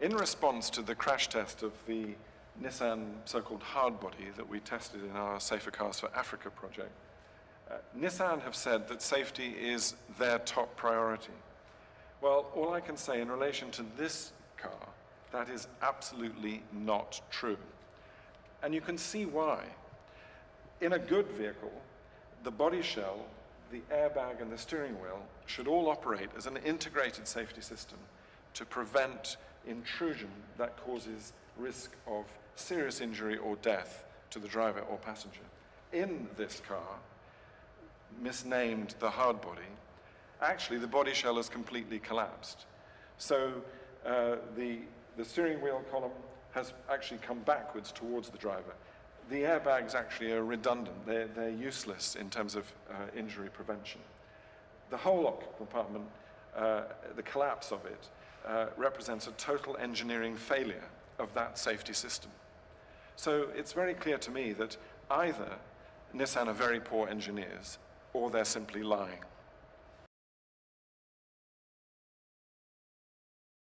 In response to the crash test of the Nissan so-called Hardbody that we tested in our Safer Cars for Africa project, Nissan have said that safety is their top priority. Well, all I can say in relation to this car, that is absolutely not true. And you can see why. In a good vehicle, the body shell, the airbag, and the steering wheel should all operate as an integrated safety system to prevent intrusion that causes risk of serious injury or death to the driver or passenger. In this car, misnamed the Hardbody, actually the body shell has completely collapsed. So the steering wheel column has actually come backwards towards the driver. The airbags actually are redundant. They're useless in terms of injury prevention. The whole compartment, the collapse of it, represents a total engineering failure of that safety system. So it's very clear to me that either Nissan are very poor engineers or they're simply lying.